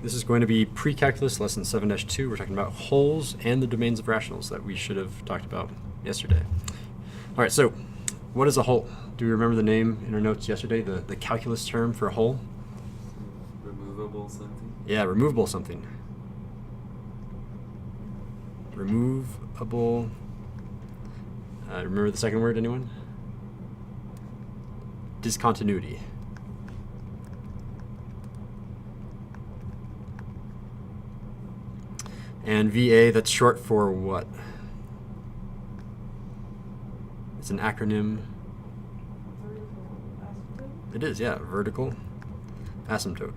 This is going to be Precalculus lesson 7-2. We're talking about wholes and the domains of rationals that we should have talked about yesterday. All right, so what is a hole? Do we remember the name in our notes yesterday, the calculus term for a hole? Removable something? Yeah, removable something. Removable. Remember the second word, anyone? Discontinuity. And VA, that's short for what? It's an acronym. It is, yeah, vertical asymptote.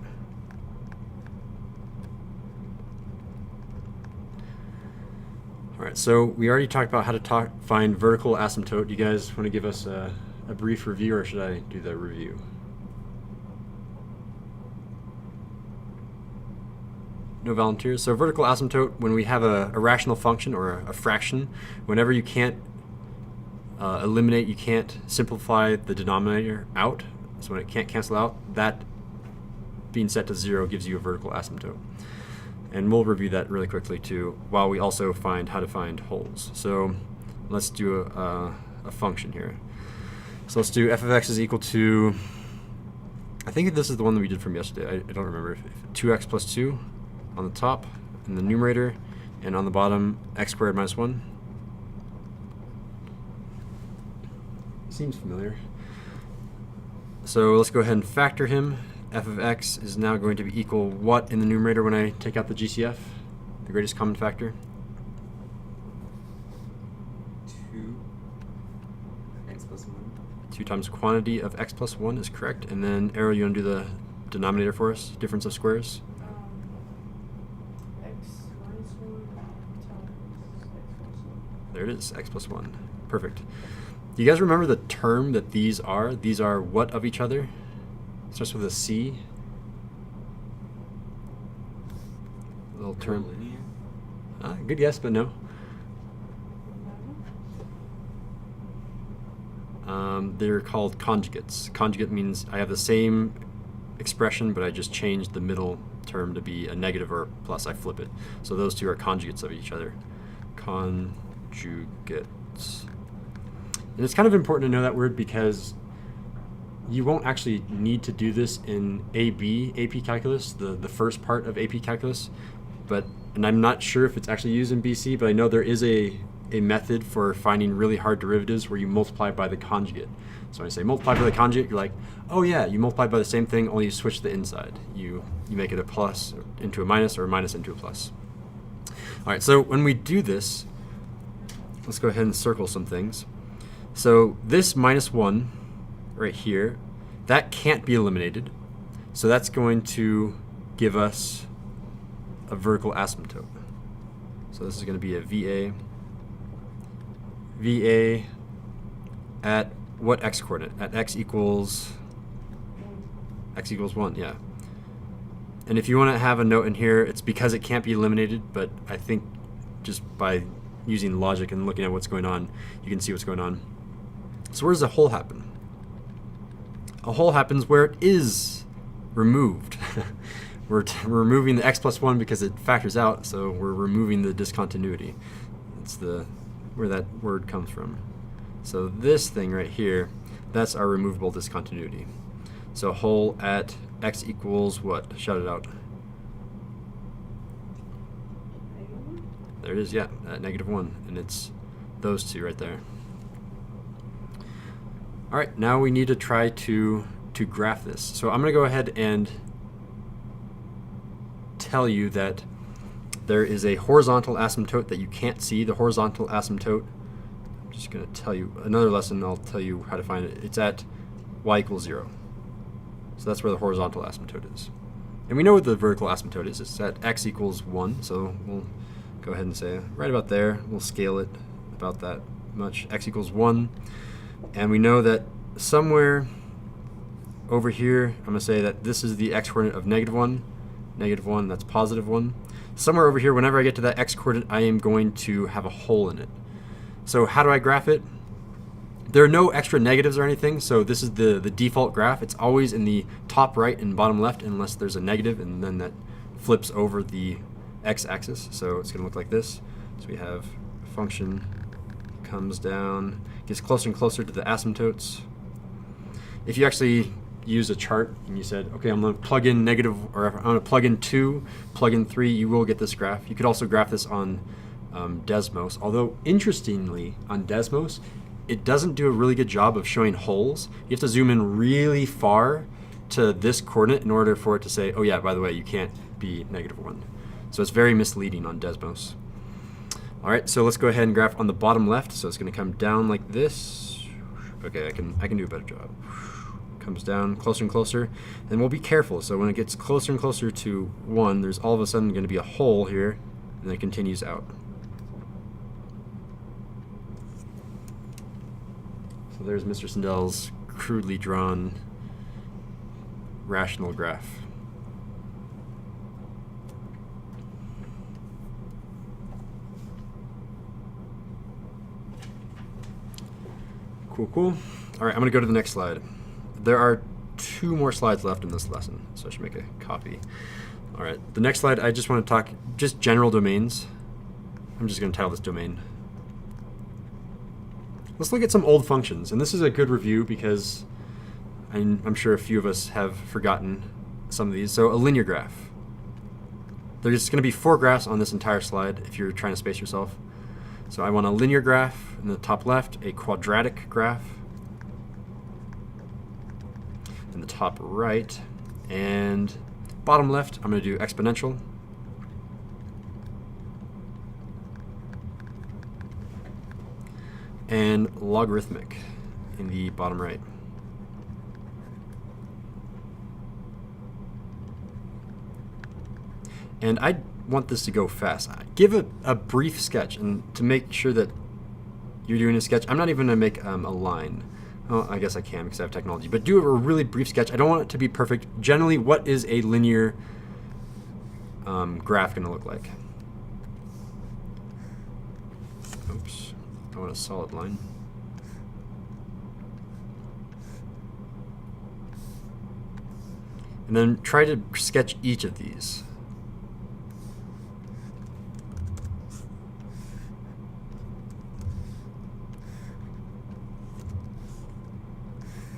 All right, so we already talked about how to find vertical asymptote. You guys want to give us a brief review, or should I do the review? No volunteers. So vertical asymptote, when we have a rational function or a fraction, whenever you can't eliminate, you can't simplify the denominator out, so when it can't cancel out, that being set to 0 gives you a vertical asymptote. And we'll review that really quickly too, while we also find how to find holes. So let's do a function here. So let's do f of x is equal to, I think this is the one that we did from yesterday. I don't remember. 2x plus 2 on the top in the numerator, and on the bottom x squared minus 1. Seems familiar. So let's go ahead and factor him. F of x is now going to be equal what in the numerator when I take out the GCF, the greatest common factor? 2x plus 1. 2 times quantity of x plus 1 is correct. And then Arrow, you want to do the denominator for us? Difference of squares? X minus 1 times x plus 1. There it is, x plus 1. Perfect. Do you guys remember the term that these are? These are what of each other? It starts with a C. A little term. Linear? Good guess, but no. They're called conjugates. Conjugate means I have the same expression, but I just changed the middle term to be a negative or a plus. I flip it. So those two are conjugates of each other. Conjugates. And it's kind of important to know that word because you won't actually need to do this in AP Calculus, the first part of AP Calculus, and I'm not sure if it's actually used in BC, but I know there is a method for finding really hard derivatives where you multiply by the conjugate. So when I say multiply by the conjugate, you're like, oh yeah, you multiply by the same thing, only you switch the inside. You make it a plus into a minus or a minus into a plus. All right, so when we do this, let's go ahead and circle some things. So this minus 1 right here, that can't be eliminated. So that's going to give us a vertical asymptote. So this is going to be a VA. VA at what x coordinate? At x equals 1, yeah. And if you want to have a note in here, it's because it can't be eliminated, but I think just by using logic and looking at what's going on, you can see what's going on. So where does a hole happen? A hole happens where it is removed. We're removing the x plus 1 because it factors out, so we're removing the discontinuity. That's where that word comes from. So this thing right here, that's our removable discontinuity. So hole at x equals what? Shout it out. There it is, yeah, at -1, and it's those two right there. All right, now we need to try to graph this. So I'm going to go ahead and tell you that there is a horizontal asymptote that you can't see. The horizontal asymptote, I'm just going to tell you, another lesson I'll tell you how to find it. It's at y equals 0. So that's where the horizontal asymptote is. And we know what the vertical asymptote is. It's at x equals 1, so we'll go ahead and say right about there. We'll scale it about that much. X equals 1. And we know that somewhere over here, I'm going to say that this is the x coordinate of -1. -1, that's +1. Somewhere over here, whenever I get to that x coordinate, I am going to have a hole in it. So how do I graph it? There are no extra negatives or anything, so this is the default graph. It's always in the top right and bottom left unless there's a negative, and then that flips over the x-axis, so it's going to look like this. So we have a function comes down, gets closer and closer to the asymptotes. If you actually use a chart and you said, okay, I'm going to plug in negative, or I'm going to plug in 2, plug in 3, you will get this graph. You could also graph this on Desmos, although interestingly on Desmos, it doesn't do a really good job of showing holes. You have to zoom in really far to this coordinate in order for it to say, oh yeah, by the way, you can't be -1. So it's very misleading on Desmos. All right, so let's go ahead and graph on the bottom left. So it's going to come down like this. Okay, I can do a better job. Comes down closer and closer, and we'll be careful. So when it gets closer and closer to 1, there's all of a sudden going to be a hole here, and then it continues out. So there's Mr. Sandell's crudely drawn rational graph. Cool. All right, I'm going to go to the next slide. There are 2 more slides left in this lesson, so I should make a copy. All right, the next slide, I just want to talk just general domains. I'm just going to title this domain. Let's look at some old functions, and this is a good review because I'm sure a few of us have forgotten some of these. So a linear graph. There's going to be 4 graphs on this entire slide if you're trying to space yourself. So I want a linear graph in the top left, a quadratic graph in the top right, and bottom left, I'm going to do exponential. And logarithmic in the bottom right. And I want this to go fast. Give a brief sketch, and to make sure that you're doing a sketch, I'm not even going to make a line. Oh, I guess I can because I have technology, but do a really brief sketch. I don't want it to be perfect. Generally, what is a linear graph going to look like? Oops, I want a solid line. And then try to sketch each of these.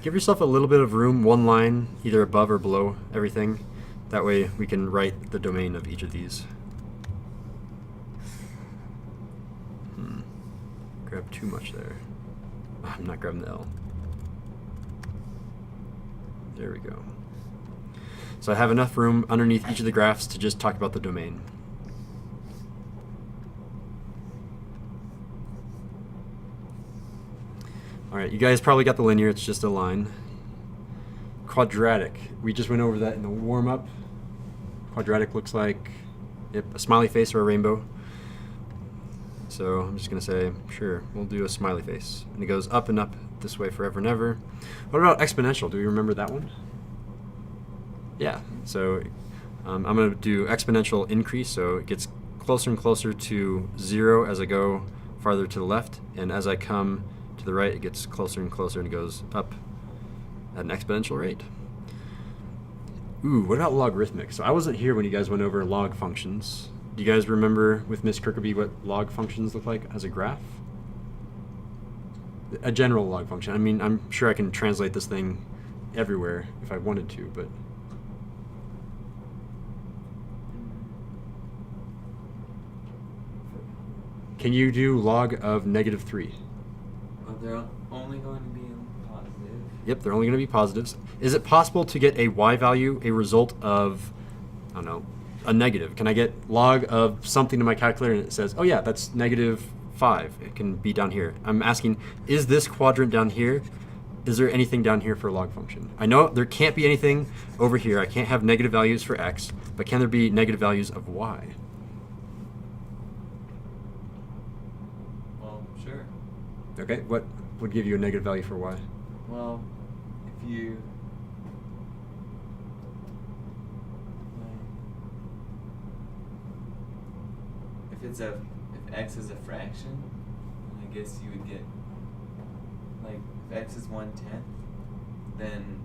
Give yourself a little bit of room, 1 line, either above or below everything. That way we can write the domain of each of these. Grab too much there. I'm not grabbing the L. There we go. So I have enough room underneath each of the graphs to just talk about the domain. All right, you guys probably got the linear, it's just a line. Quadratic, we just went over that in the warm-up. Quadratic looks like a smiley face or a rainbow. So I'm just gonna say, sure, we'll do a smiley face. And it goes up and up this way forever and ever. What about exponential? Do we remember that one? Yeah, so I'm gonna do exponential increase, so it gets closer and closer to 0 as I go farther to the left, and as I come to the right, it gets closer and closer and it goes up at an exponential rate. Ooh, what about logarithmic? So I wasn't here when you guys went over log functions. Do you guys remember with Miss Kirkaby what log functions look like as a graph? A general log function. I mean, I'm sure I can translate this thing everywhere if I wanted to, but can you do log of -3? But they're only going to be positive. Yep, they're only going to be positives. Is it possible to get a y value, a result of, I don't know, a negative? Can I get log of something in my calculator and it says, oh yeah, that's -5. It can be down here. I'm asking, is this quadrant down here? Is there anything down here for a log function? I know there can't be anything over here. I can't have negative values for x, but can there be negative values of y? Well, sure. Okay, what would give you a negative value for y? Well, if x is a fraction, then I guess you would get, like, if x is 1/10, then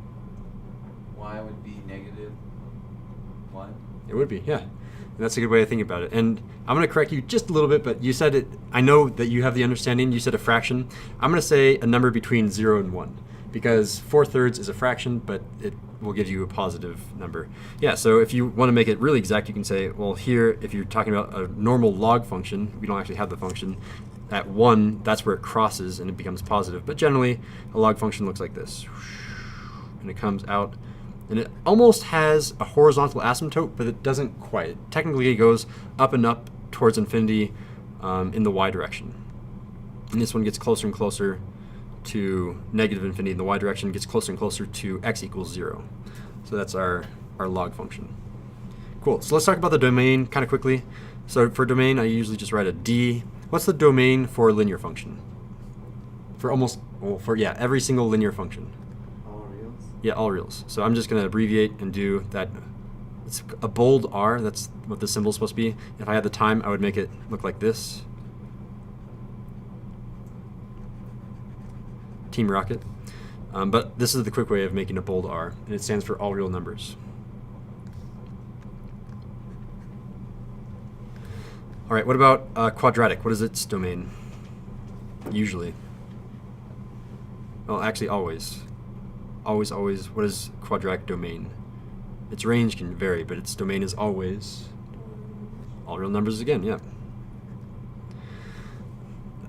y would be -1. It would be, yeah. And that's a good way to think about it. And I'm going to correct you just a little bit, but you said it. I know that you have the understanding. You said a fraction. I'm going to say a number between 0 and 1, because 4/3 is a fraction, but it will give you a positive number. Yeah, so if you want to make it really exact, you can say, well, here, if you're talking about a normal log function, we don't actually have the function. At 1, that's where it crosses and it becomes positive. But generally, a log function looks like this. And it comes out. And it almost has a horizontal asymptote, but it doesn't quite. Technically, it goes up and up towards infinity in the y direction. And this one gets closer and closer to negative infinity in the y direction, gets closer and closer to x equals 0. So that's our log function. Cool. So let's talk about the domain kind of quickly. So for domain, I usually just write a d. What's the domain for a linear function? For every single linear function. Yeah, all reals. So I'm just going to abbreviate and do that. It's a bold R. That's what the symbol is supposed to be. If I had the time, I would make it look like this. Team Rocket. But this is the quick way of making a bold R, and it stands for all real numbers. All right, what about quadratic? What is its domain? Usually. Well, actually, always. Always, always. What is quadratic domain? Its range can vary, but its domain is always all real numbers again, yeah.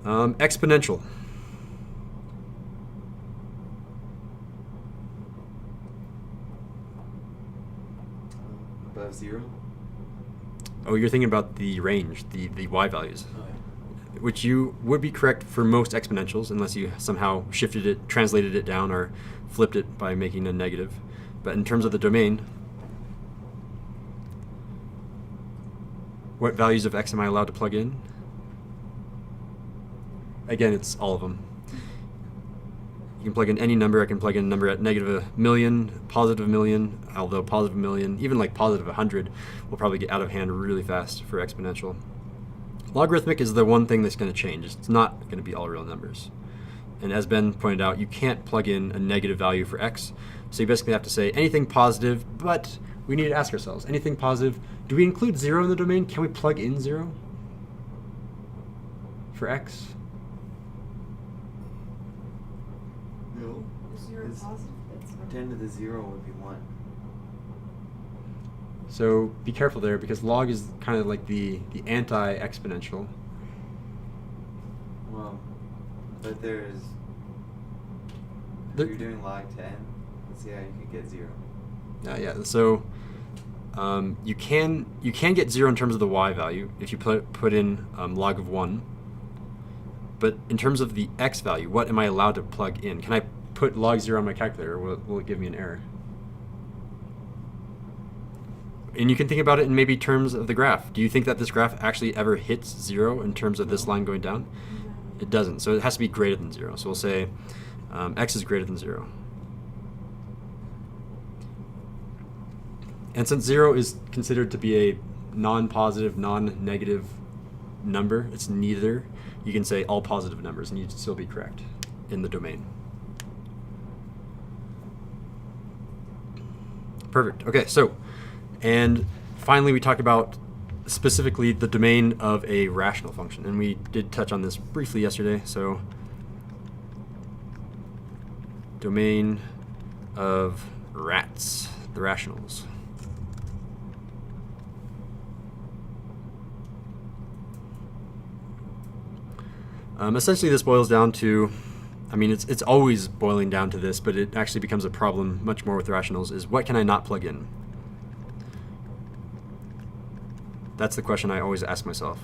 Exponential. Above 0? Oh, you're thinking about the range, the y values. Oh, yeah. Which you would be correct for most exponentials, unless you somehow shifted it, translated it down, or flipped it by making a negative. But in terms of the domain, what values of x am I allowed to plug in? Again, it's all of them. You can plug in any number. I can plug in a number at -1,000,000, +1,000,000, although +1,000,000, even like +100 will probably get out of hand really fast for exponential. Logarithmic is the one thing that's going to change. It's not going to be all real numbers. And as Ben pointed out, you can't plug in a negative value for x. So you basically have to say anything positive, but we need to ask ourselves, anything positive, do we include 0 in the domain? Can we plug in 0 for x? No. Is 0 positive? That's not 10 to the 0 would be 1. So be careful there, because log is kind of like the anti-exponential. Well, but if you're doing log 10, let's see how you could get 0. Yeah. So you can get 0 in terms of the y value if you put in log of 1. But in terms of the x value, what am I allowed to plug in? Can I put log 0 on my calculator, or will it give me an error? And you can think about it in maybe terms of the graph. Do you think that this graph actually ever hits 0 in terms of this line going down? No. It doesn't. So it has to be greater than 0. So we'll say x is greater than 0. And since 0 is considered to be a non-positive, non-negative number, it's neither, you can say all positive numbers and you'd still be correct in the domain. Perfect. Okay, so, and finally we talked about specifically the domain of a rational function, and we did touch on this briefly yesterday. So domain of rats, the rationals. Essentially this boils down to, I mean, it's always boiling down to this, but it actually becomes a problem much more with rationals, is what can I not plug in? That's the question I always ask myself.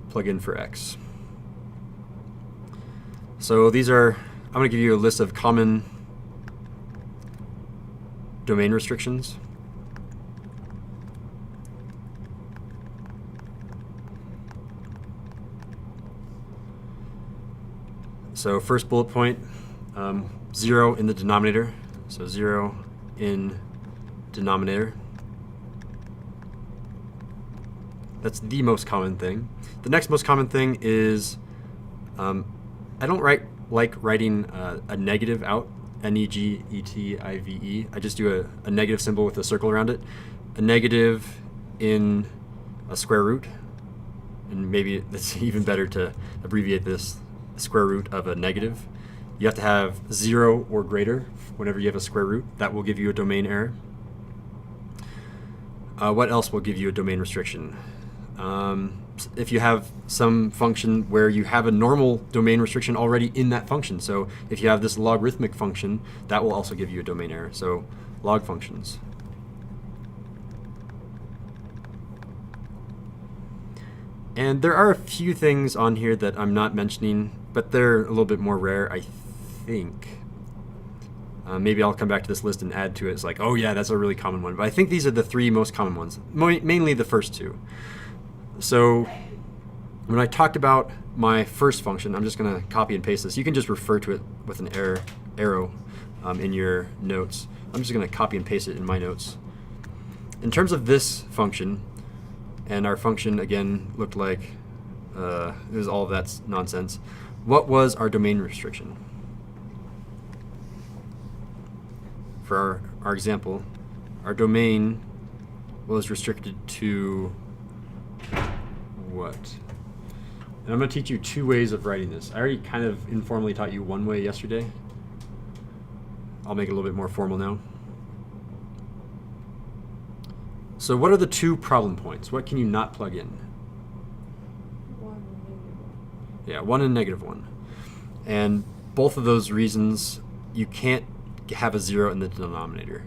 Plug in for x. So these are, I'm going to give you a list of common domain restrictions. So first bullet point, 0 in the denominator. So 0 in denominator. That's the most common thing. The next most common thing is, I don't write like writing a negative out, N-E-G-E-T-I-V-E. I just do a negative symbol with a circle around it. A negative in a square root, and maybe it's even better to abbreviate this, square root of a negative. You have to have 0 or greater whenever you have a square root. That will give you a domain error. What else will give you a domain restriction? If you have some function where you have a normal domain restriction already in that function. So if you have this logarithmic function, that will also give you a domain error. So log functions. And there are a few things on here that I'm not mentioning, but they're a little bit more rare, I think. Maybe I'll come back to this list and add to it. It's like, oh yeah, that's a really common one. But I think these are the 3 most common ones, mainly the first 2. So when I talked about my first function, I'm just going to copy and paste this. You can just refer to it with an arrow in your notes. I'm just going to copy and paste it in my notes. In terms of this function, and our function again looked like it was all of that nonsense. What was our domain restriction? For our example, our domain was restricted to what? And I'm going to teach you 2 ways of writing this. I already kind of informally taught you one way yesterday. I'll make it a little bit more formal now. So what are the 2 problem points? What can you not plug in? 1 and -1. Yeah, 1 and -1. And both of those reasons, you can't have a 0 in the denominator.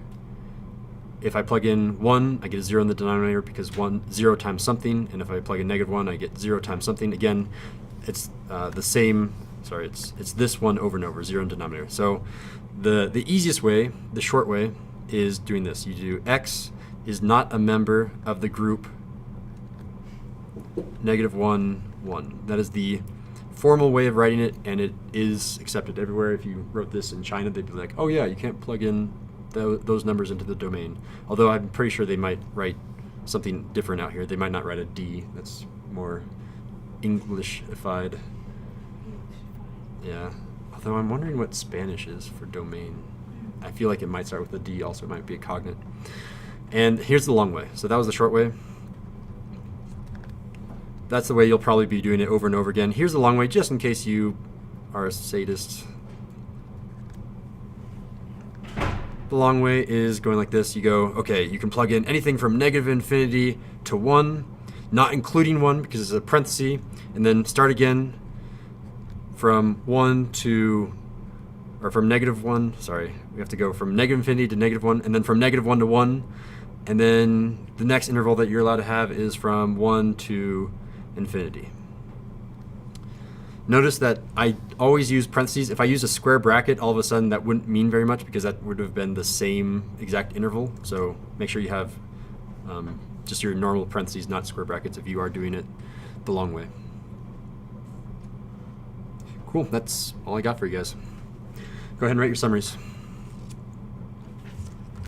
If I plug in 1, I get a 0 in the denominator because 0 times something, and if I plug in -1, I get 0 times something. Again, it's the same, sorry, it's this one over and over, 0 in denominator. So the easiest way, the short way, is doing this. You do x is not a member of the group -1, 1. That is the formal way of writing it, and it is accepted everywhere. If you wrote this in China, they'd be like, oh yeah, you can't plug in those numbers into the domain. Although I'm pretty sure they might write something different out here. They might not write a D. That's more Englishified. Yeah. Although I'm wondering what Spanish is for domain. I feel like it might start with a D. Also, it might be a cognate. And here's the long way. So that was the short way. That's the way you'll probably be doing it over and over again. Here's the long way, just in case you are a sadist. The long way is going like this. You go, okay, you can plug in anything from -infinity to 1, not including 1 because it's a parenthesis, and then start again from 1 to, or from -1, sorry, we have to go from -infinity to -1, and then from -1 to 1, and then the next interval that you're allowed to have is from 1 to infinity. Notice that I always use parentheses. If I use a square bracket, all of a sudden that wouldn't mean very much because that would have been the same exact interval. So make sure you have just your normal parentheses, not square brackets, if you are doing it the long way. Cool, that's all I got for you guys. Go ahead and write your summaries.